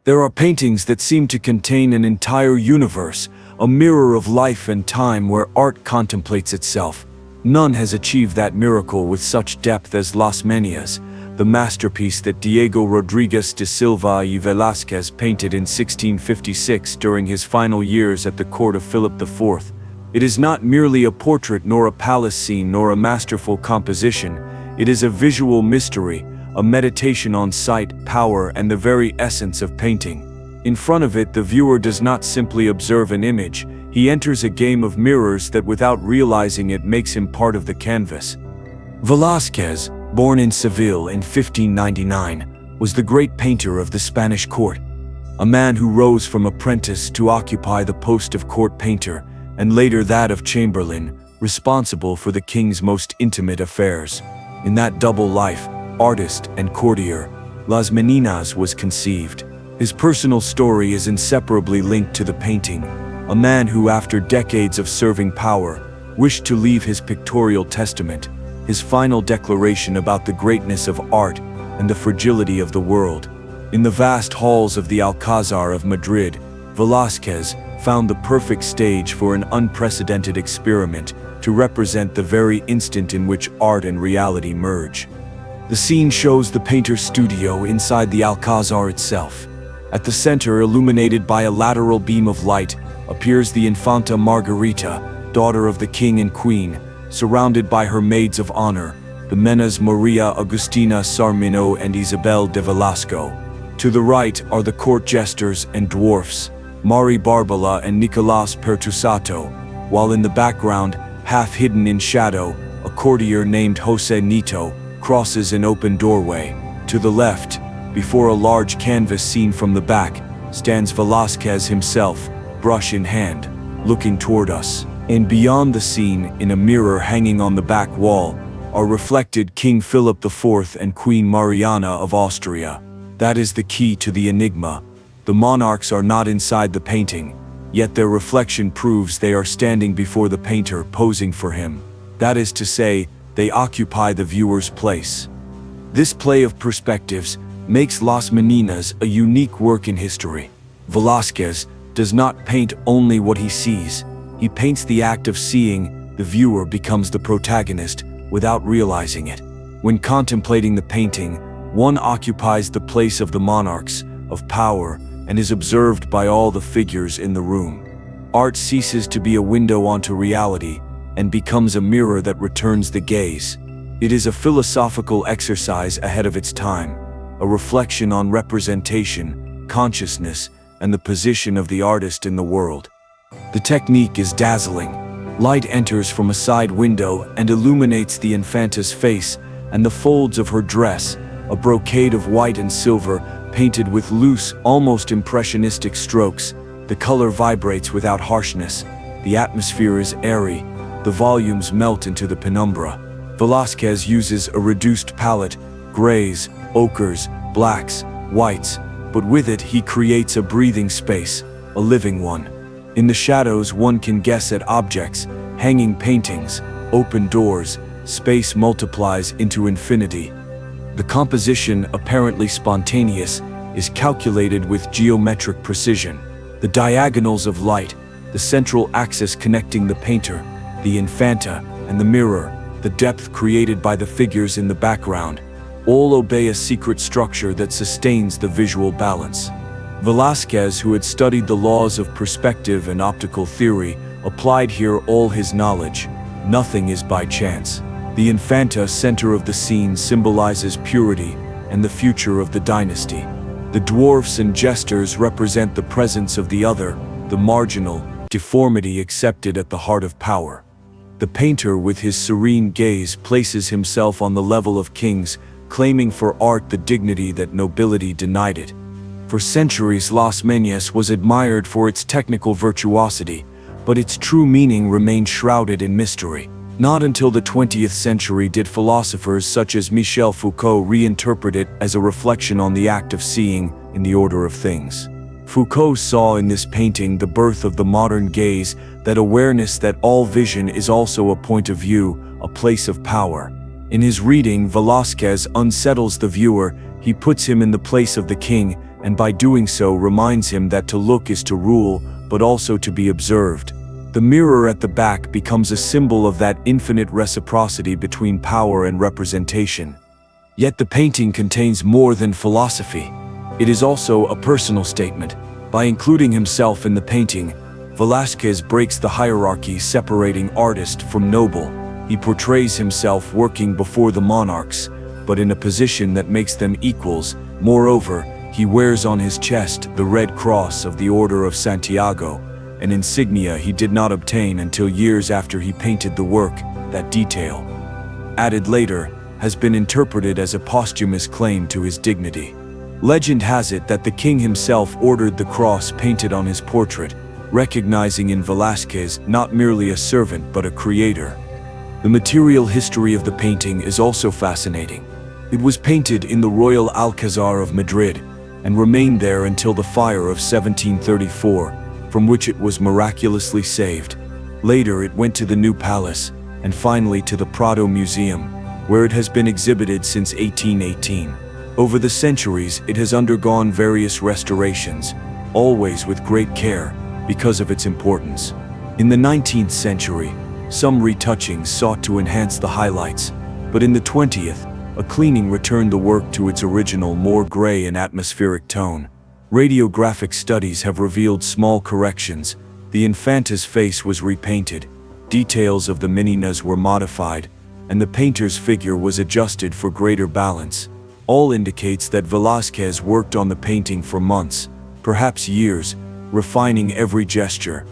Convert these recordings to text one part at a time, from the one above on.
There are paintings that seem to contain an entire universe, a mirror of life and time where art contemplates itself. None has achieved that miracle with such depth as Las Meninas, the masterpiece that Diego Rodriguez de Silva y Velázquez painted in 1656 during his final years at the court of Philip IV. It is not merely a portrait nor a palace scene nor a masterful composition. It is a visual mystery, a meditation on sight, power, and the very essence of painting. In front of it, the viewer does not simply observe an image, he enters a game of mirrors that without realizing it makes him part of the canvas. Velázquez, born in Seville in 1599, was the great painter of the Spanish court. A man who rose from apprentice to occupy the post of court painter, and later that of chamberlain, responsible for the king's most intimate affairs. In that double life, artist and courtier, Las Meninas was conceived. His personal story is inseparably linked to the painting. A man who, after decades of serving power, wished to leave his pictorial testament, his final declaration about the greatness of art and the fragility of the world. In the vast halls of the Alcazar of Madrid, Velázquez found the perfect stage for an unprecedented experiment to represent the very instant in which art and reality merge. The scene shows the painter's studio inside the Alcazar itself. At the center, illuminated by a lateral beam of light, appears the Infanta Margarita, daughter of the king and queen, surrounded by her maids of honor, the Menas Maria Agustina Sarmino and Isabel de Velasco. To the right are the court jesters and dwarfs, Mari Barbala and Nicolas Pertusato, while in the background, half hidden in shadow, a courtier named José Nito crosses an open doorway. To the left, before a large canvas seen from the back, stands Velázquez himself, brush in hand, looking toward us. And beyond the scene, in a mirror hanging on the back wall, are reflected King Philip IV and Queen Mariana of Austria. That is the key to the enigma. The monarchs are not inside the painting, yet their reflection proves they are standing before the painter posing for him. That is to say, they occupy the viewer's place. This play of perspectives makes Las Meninas a unique work in history. Velázquez does not paint only what he sees. He paints the act of seeing. The viewer becomes the protagonist without realizing it. When contemplating the painting, one occupies the place of the monarchs, of power, and is observed by all the figures in the room. Art ceases to be a window onto reality and becomes a mirror that returns the gaze. It is a philosophical exercise ahead of its time, a reflection on representation, consciousness, and the position of the artist in the world. The technique is dazzling. Light enters from a side window and illuminates the Infanta's face and the folds of her dress, a brocade of white and silver painted with loose, almost impressionistic strokes. The color vibrates without harshness. The atmosphere is airy. The volumes melt into the penumbra. Velázquez uses a reduced palette, grays, ochres, blacks, whites, but with it he creates a breathing space, a living one. In the shadows one can guess at objects, hanging paintings, open doors. Space multiplies into infinity. The composition, apparently spontaneous, is calculated with geometric precision. The diagonals of light, the central axis connecting the painter, the Infanta, and the mirror, the depth created by the figures in the background, all obey a secret structure that sustains the visual balance. Velázquez, who had studied the laws of perspective and optical theory, applied here all his knowledge. Nothing is by chance. The Infanta, center of the scene, symbolizes purity and the future of the dynasty. The dwarfs and jesters represent the presence of the other, the marginal, deformity accepted at the heart of power. The painter, with his serene gaze, places himself on the level of kings, claiming for art the dignity that nobility denied it. For centuries, Las Meninas was admired for its technical virtuosity, but its true meaning remained shrouded in mystery. Not until the 20th century did philosophers such as Michel Foucault reinterpret it as a reflection on the act of seeing in the order of things. Foucault saw in this painting the birth of the modern gaze, that awareness that all vision is also a point of view, a place of power. In his reading, Velázquez unsettles the viewer. He puts him in the place of the king, and by doing so reminds him that to look is to rule, but also to be observed. The mirror at the back becomes a symbol of that infinite reciprocity between power and representation. Yet the painting contains more than philosophy. It is also a personal statement. By including himself in the painting, Velázquez breaks the hierarchy separating artist from noble. He portrays himself working before the monarchs, but in a position that makes them equals. Moreover, he wears on his chest the Red Cross of the Order of Santiago, an insignia he did not obtain until years after he painted the work. That detail, added later, has been interpreted as a posthumous claim to his dignity. Legend has it that the king himself ordered the cross painted on his portrait, recognizing in Velázquez not merely a servant but a creator. The material history of the painting is also fascinating. It was painted in the Royal Alcazar of Madrid and remained there until the fire of 1734, from which it was miraculously saved. Later it went to the New Palace, and finally to the Prado Museum, where it has been exhibited since 1818. Over the centuries, it has undergone various restorations, always with great care, because of its importance. In the 19th century, some retouchings sought to enhance the highlights, but in the 20th, a cleaning returned the work to its original, more gray and atmospheric tone. Radiographic studies have revealed small corrections. The Infanta's face was repainted, details of the Meninas were modified, and the painter's figure was adjusted for greater balance. All indicates that Velázquez worked on the painting for months, perhaps years, refining every gesture.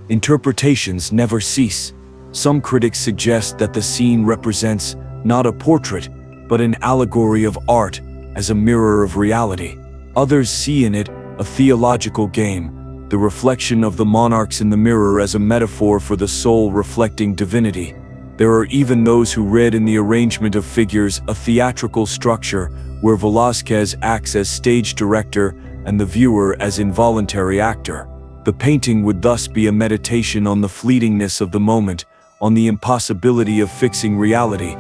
Interpretations never cease. Some critics suggest that the scene represents not a portrait, but an allegory of art as a mirror of reality. Others see in it a theological game, the reflection of the monarchs in the mirror as a metaphor for the soul reflecting divinity. There are even those who read in the arrangement of figures a theatrical structure where Velázquez acts as stage director and the viewer as involuntary actor. The painting would thus be a meditation on the fleetingness of the moment, on the impossibility of fixing reality.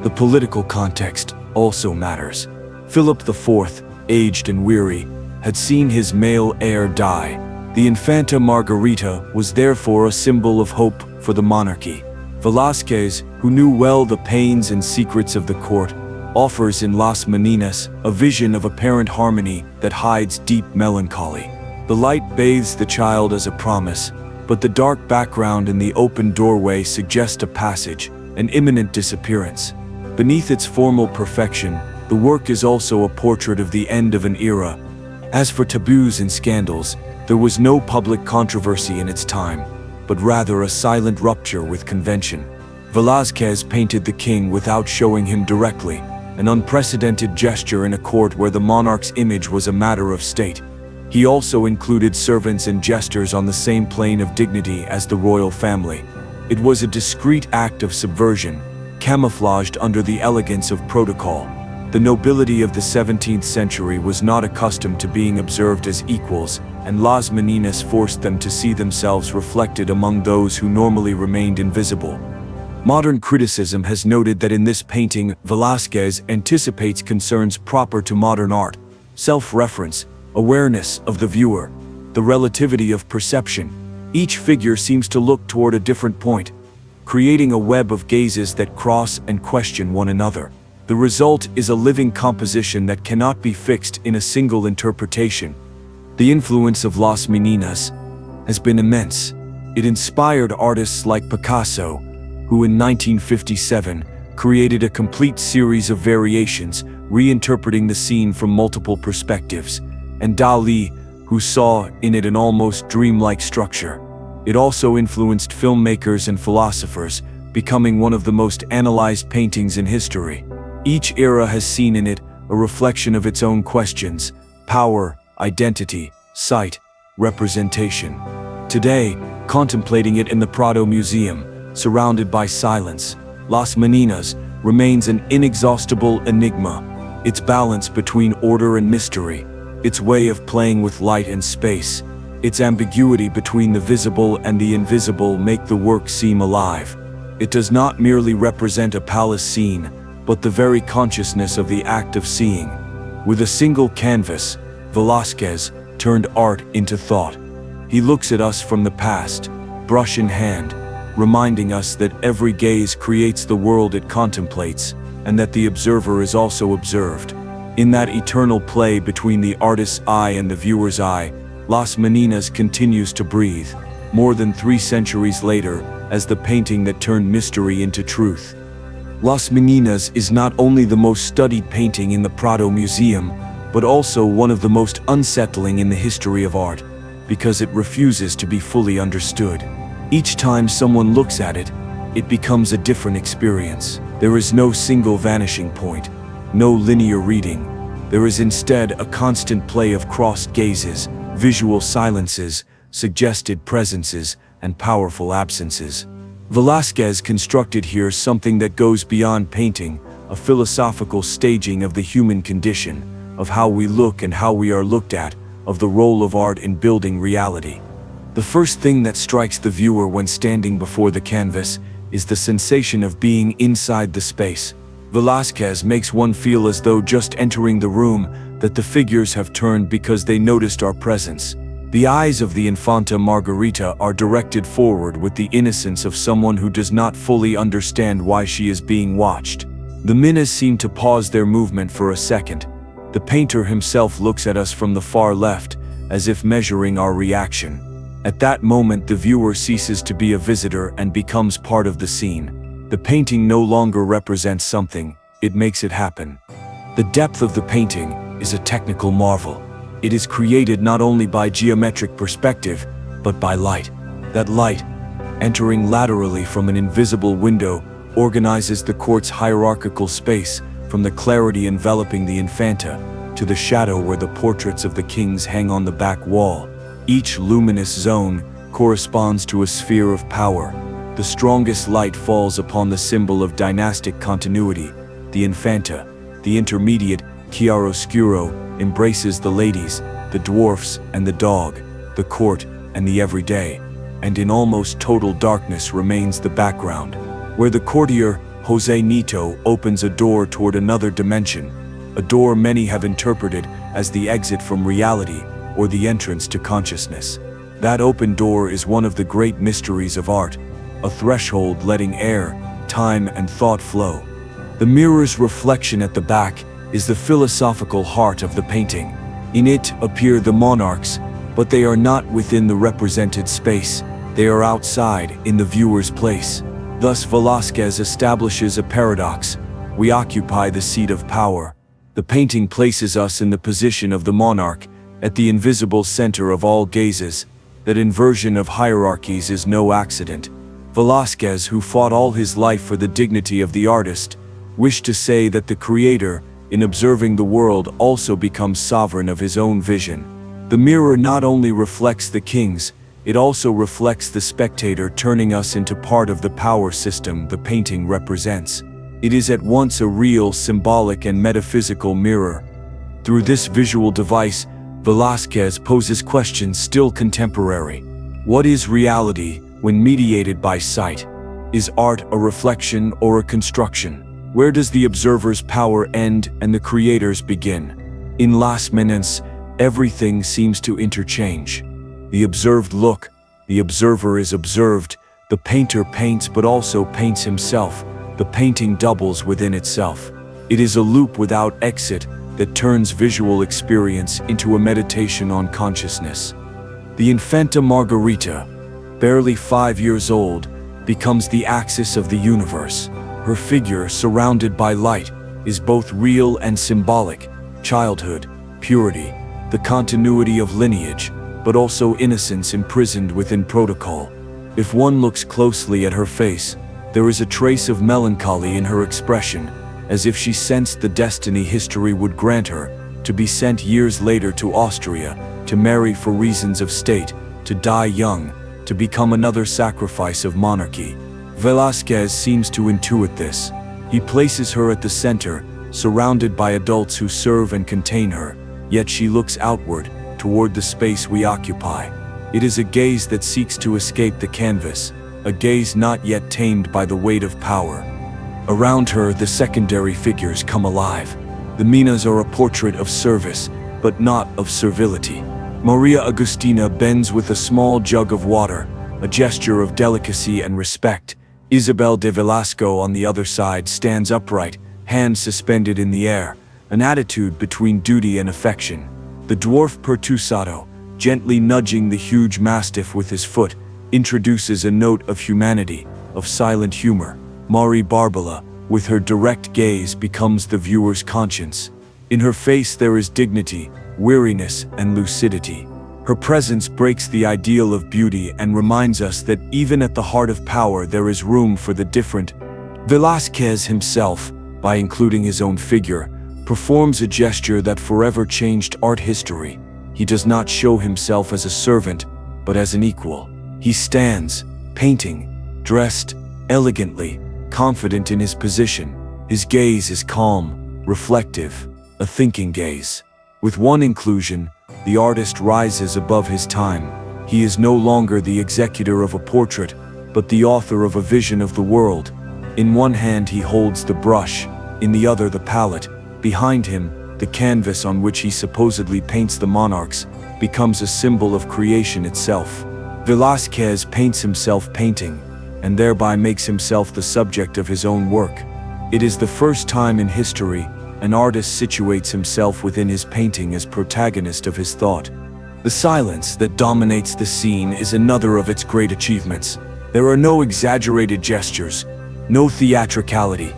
The political context also matters. Philip IV, aged and weary, had seen his male heir die. The Infanta Margarita was therefore a symbol of hope for the monarchy. Velázquez, who knew well the pains and secrets of the court, offers in Las Meninas a vision of apparent harmony that hides deep melancholy. The light bathes the child as a promise, but the dark background in the open doorway suggests a passage, an imminent disappearance. Beneath its formal perfection, the work is also a portrait of the end of an era. As for taboos and scandals, there was no public controversy in its time, but rather a silent rupture with convention. Velázquez painted the king without showing him directly, an unprecedented gesture in a court where the monarch's image was a matter of state. He also included servants and jesters on the same plane of dignity as the royal family. It was a discreet act of subversion, camouflaged under the elegance of protocol. The nobility of the 17th century was not accustomed to being observed as equals, and Las Meninas forced them to see themselves reflected among those who normally remained invisible. Modern criticism has noted that in this painting, Velázquez anticipates concerns proper to modern art: self-reference, awareness of the viewer, the relativity of perception. Each figure seems to look toward a different point, creating a web of gazes that cross and question one another. The result is a living composition that cannot be fixed in a single interpretation. The influence of Las Meninas has been immense. It inspired artists like Picasso, who in 1957 created a complete series of variations, reinterpreting the scene from multiple perspectives, and Dalí, who saw in it an almost dreamlike structure. It also influenced filmmakers and philosophers, becoming one of the most analyzed paintings in history. Each era has seen in it a reflection of its own questions: power, identity, sight, representation. Today, contemplating it in the Prado Museum, surrounded by silence, Las Meninas remains an inexhaustible enigma. Its balance between order and mystery, its way of playing with light and space, its ambiguity between the visible and the invisible make the work seem alive. It does not merely represent a palace scene, but the very consciousness of the act of seeing. With a single canvas, Velázquez turned art into thought. He looks at us from the past, brush in hand, reminding us that every gaze creates the world it contemplates, and that the observer is also observed. In that eternal play between the artist's eye and the viewer's eye, Las Meninas continues to breathe, more than 3 centuries later, as the painting that turned mystery into truth. Las Meninas is not only the most studied painting in the Prado Museum, but also one of the most unsettling in the history of art, because it refuses to be fully understood. Each time someone looks at it, it becomes a different experience. There is no single vanishing point, no linear reading. There is instead a constant play of crossed gazes, visual silences, suggested presences, and powerful absences. Velázquez constructed here something that goes beyond painting, a philosophical staging of the human condition, of how we look and how we are looked at, of the role of art in building reality. The first thing that strikes the viewer when standing before the canvas is the sensation of being inside the space. Velázquez makes one feel as though just entering the room, that the figures have turned because they noticed our presence. The eyes of the Infanta Margarita are directed forward with the innocence of someone who does not fully understand why she is being watched. The Minas seem to pause their movement for a second. The painter himself looks at us from the far left, as if measuring our reaction. At that moment, the viewer ceases to be a visitor and becomes part of the scene. The painting no longer represents something, it makes it happen. The depth of the painting is a technical marvel. It is created not only by geometric perspective, but by light. That light, entering laterally from an invisible window, organizes the court's hierarchical space, from the clarity enveloping the Infanta, to the shadow where the portraits of the kings hang on the back wall. Each luminous zone corresponds to a sphere of power. The strongest light falls upon the symbol of dynastic continuity, the Infanta. The intermediate, chiaroscuro, embraces the ladies, the dwarfs, and the dog, the court, and the everyday. And in almost total darkness remains the background, where the courtier, José Nito, opens a door toward another dimension, a door many have interpreted as the exit from reality or the entrance to consciousness. That open door is one of the great mysteries of art, a threshold letting air, time, and thought flow. The mirror's reflection at the back is the philosophical heart of the painting. In it appear the monarchs, but they are not within the represented space. They are outside, in the viewer's place. Thus Velázquez establishes a paradox. We occupy the seat of power. The painting places us in the position of the monarch, at the invisible center of all gazes. That inversion of hierarchies is no accident. Velázquez, who fought all his life for the dignity of the artist, wished to say that the creator, in observing the world, also becomes sovereign of his own vision. The mirror not only reflects the kings, it also reflects the spectator, turning us into part of the power system the painting represents. It is at once a real, symbolic, and metaphysical mirror. Through this visual device, Velázquez poses questions still contemporary. What is reality when mediated by sight? Is art a reflection or a construction? Where does the observer's power end and the creator's begin? In Las Meninas, everything seems to interchange. The observed look, the observer is observed, the painter paints but also paints himself, the painting doubles within itself. It is a loop without exit that turns visual experience into a meditation on consciousness. The Infanta Margarita, barely 5 years old, becomes the axis of the universe. Her figure, surrounded by light, is both real and symbolic. Childhood, purity, the continuity of lineage, but also innocence imprisoned within protocol. If one looks closely at her face, there is a trace of melancholy in her expression, as if she sensed the destiny history would grant her, to be sent years later to Austria, to marry for reasons of state, to die young, to become another sacrifice of monarchy. Velázquez seems to intuit this. He places her at the center, surrounded by adults who serve and contain her, yet she looks outward, toward the space we occupy. It is a gaze that seeks to escape the canvas, a gaze not yet tamed by the weight of power. Around her, the secondary figures come alive. The Minas are a portrait of service, but not of servility. Maria Agustina bends with a small jug of water, a gesture of delicacy and respect. Isabel de Velasco on the other side stands upright, hands suspended in the air, an attitude between duty and affection. The dwarf Pertusato, gently nudging the huge mastiff with his foot, introduces a note of humanity, of silent humor. Mari Barbala, with her direct gaze, becomes the viewer's conscience. In her face there is dignity, weariness, and lucidity. Her presence breaks the ideal of beauty and reminds us that even at the heart of power there is room for the different. Velázquez himself, by including his own figure, performs a gesture that forever changed art history. He does not show himself as a servant, but as an equal. He stands, painting, dressed elegantly, confident in his position. His gaze is calm, reflective, a thinking gaze. With one inclusion, the artist rises above his time. He is no longer the executor of a portrait, but the author of a vision of the world. In one hand he holds the brush, in the other the palette. Behind him, the canvas on which he supposedly paints the monarchs becomes a symbol of creation itself. Velázquez paints himself painting, and thereby makes himself the subject of his own work. It is the first time in history an artist situates himself within his painting as protagonist of his thought. The silence that dominates the scene is another of its great achievements. There are no exaggerated gestures, no theatricality.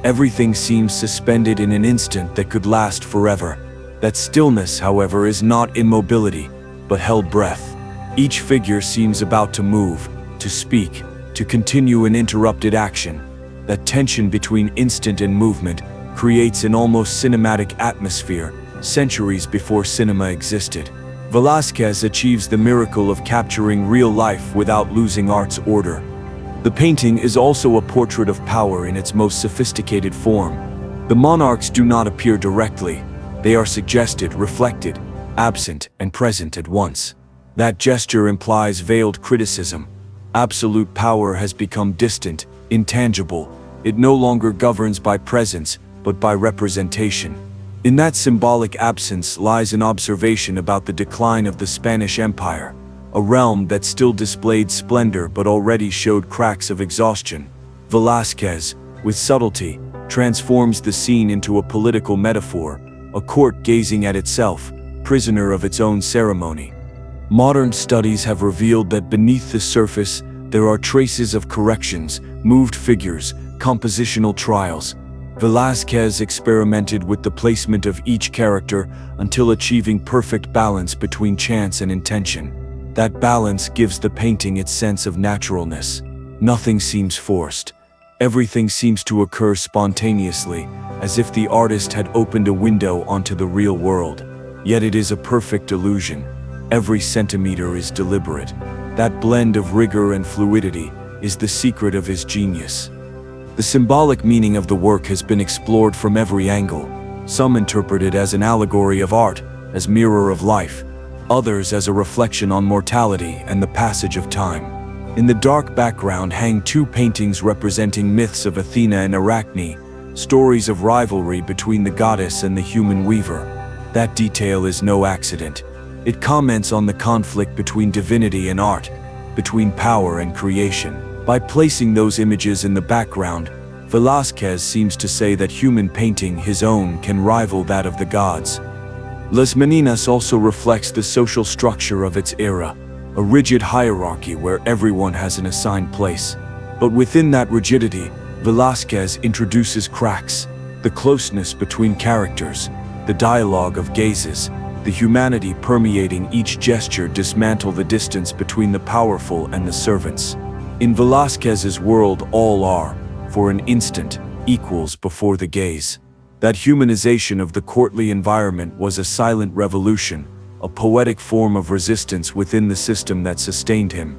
Everything seems suspended in an instant that could last forever. That stillness, however, is not immobility, but held breath. Each figure seems about to move, to speak, to continue an interrupted action. That tension between instant and movement creates an almost cinematic atmosphere, centuries before cinema existed. Velázquez achieves the miracle of capturing real life without losing art's order. The painting is also a portrait of power in its most sophisticated form. The monarchs do not appear directly. They are suggested, reflected, absent, and present at once. That gesture implies veiled criticism. Absolute power has become distant, intangible. It no longer governs by presence, but by representation. In that symbolic absence lies an observation about the decline of the Spanish Empire, a realm that still displayed splendor but already showed cracks of exhaustion. Velázquez, with subtlety, transforms the scene into a political metaphor, a court gazing at itself, prisoner of its own ceremony. Modern studies have revealed that beneath the surface there are traces of corrections, moved figures, compositional trials. Velázquez experimented with the placement of each character until achieving perfect balance between chance and intention. That balance gives the painting its sense of naturalness. Nothing seems forced. Everything seems to occur spontaneously, as if the artist had opened a window onto the real world. Yet it is a perfect illusion. Every centimeter is deliberate. That blend of rigor and fluidity is the secret of his genius. The symbolic meaning of the work has been explored from every angle. Some interpret it as an allegory of art, as mirror of life, others as a reflection on mortality and the passage of time. In the dark background hang two paintings representing myths of Athena and Arachne, stories of rivalry between the goddess and the human weaver. That detail is no accident. It comments on the conflict between divinity and art, between power and creation. By placing those images in the background, Velázquez seems to say that human painting, his own, can rival that of the gods. Las Meninas also reflects the social structure of its era, a rigid hierarchy where everyone has an assigned place. But within that rigidity, Velázquez introduces cracks, the closeness between characters, the dialogue of gazes, the humanity permeating each gesture dismantle the distance between the powerful and the servants. In Velázquez's world, all are, for an instant, equals before the gaze. That humanization of the courtly environment was a silent revolution, a poetic form of resistance within the system that sustained him.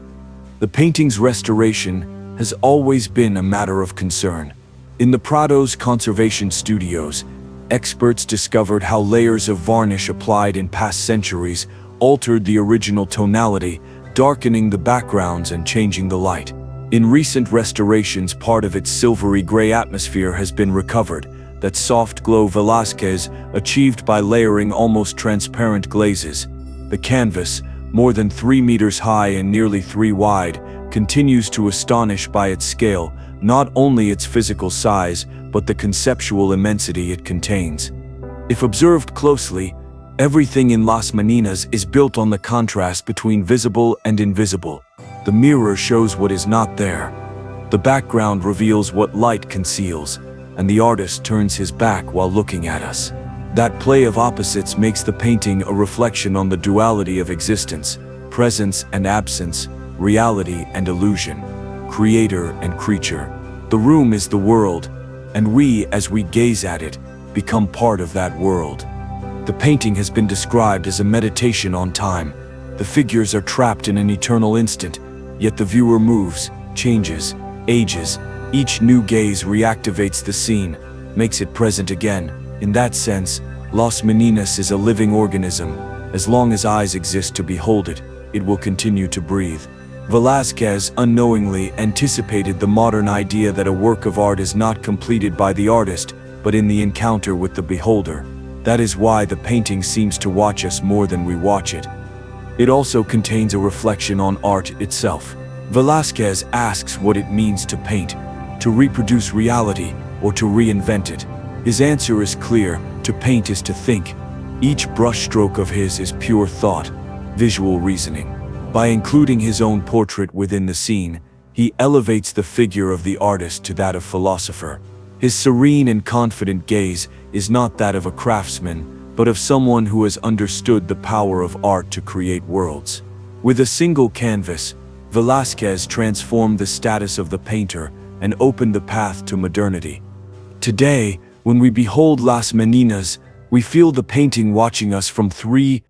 The painting's restoration has always been a matter of concern. In the Prado's conservation studios, experts discovered how layers of varnish applied in past centuries altered the original tonality, darkening the backgrounds and changing the light. In recent restorations, part of its silvery gray atmosphere has been recovered, that soft glow Velázquez achieved by layering almost transparent glazes. The canvas, more than 3 meters high and nearly 3 wide, continues to astonish by its scale, not only its physical size, but the conceptual immensity it contains. If observed closely, everything in Las Meninas is built on the contrast between visible and invisible. The mirror shows what is not there. The background reveals what light conceals, and the artist turns his back while looking at us. That play of opposites makes the painting a reflection on the duality of existence, presence and absence, reality and illusion, creator and creature. The room is the world, and we, as we gaze at it, become part of that world. The painting has been described as a meditation on time. The figures are trapped in an eternal instant, yet the viewer moves, changes, ages. Each new gaze reactivates the scene, makes it present again. In that sense, Las Meninas is a living organism. As long as eyes exist to behold it, it will continue to breathe. Velázquez unknowingly anticipated the modern idea that a work of art is not completed by the artist, but in the encounter with the beholder. That is why the painting seems to watch us more than we watch it. It also contains a reflection on art itself. Velázquez asks what it means to paint, to reproduce reality, or to reinvent it. His answer is clear: to paint is to think. Each brushstroke of his is pure thought, visual reasoning. By including his own portrait within the scene, he elevates the figure of the artist to that of philosopher. His serene and confident gaze is not that of a craftsman, but of someone who has understood the power of art to create worlds. With a single canvas, Velázquez transformed the status of the painter and opened the path to modernity. Today, when we behold Las Meninas, we feel the painting watching us from 3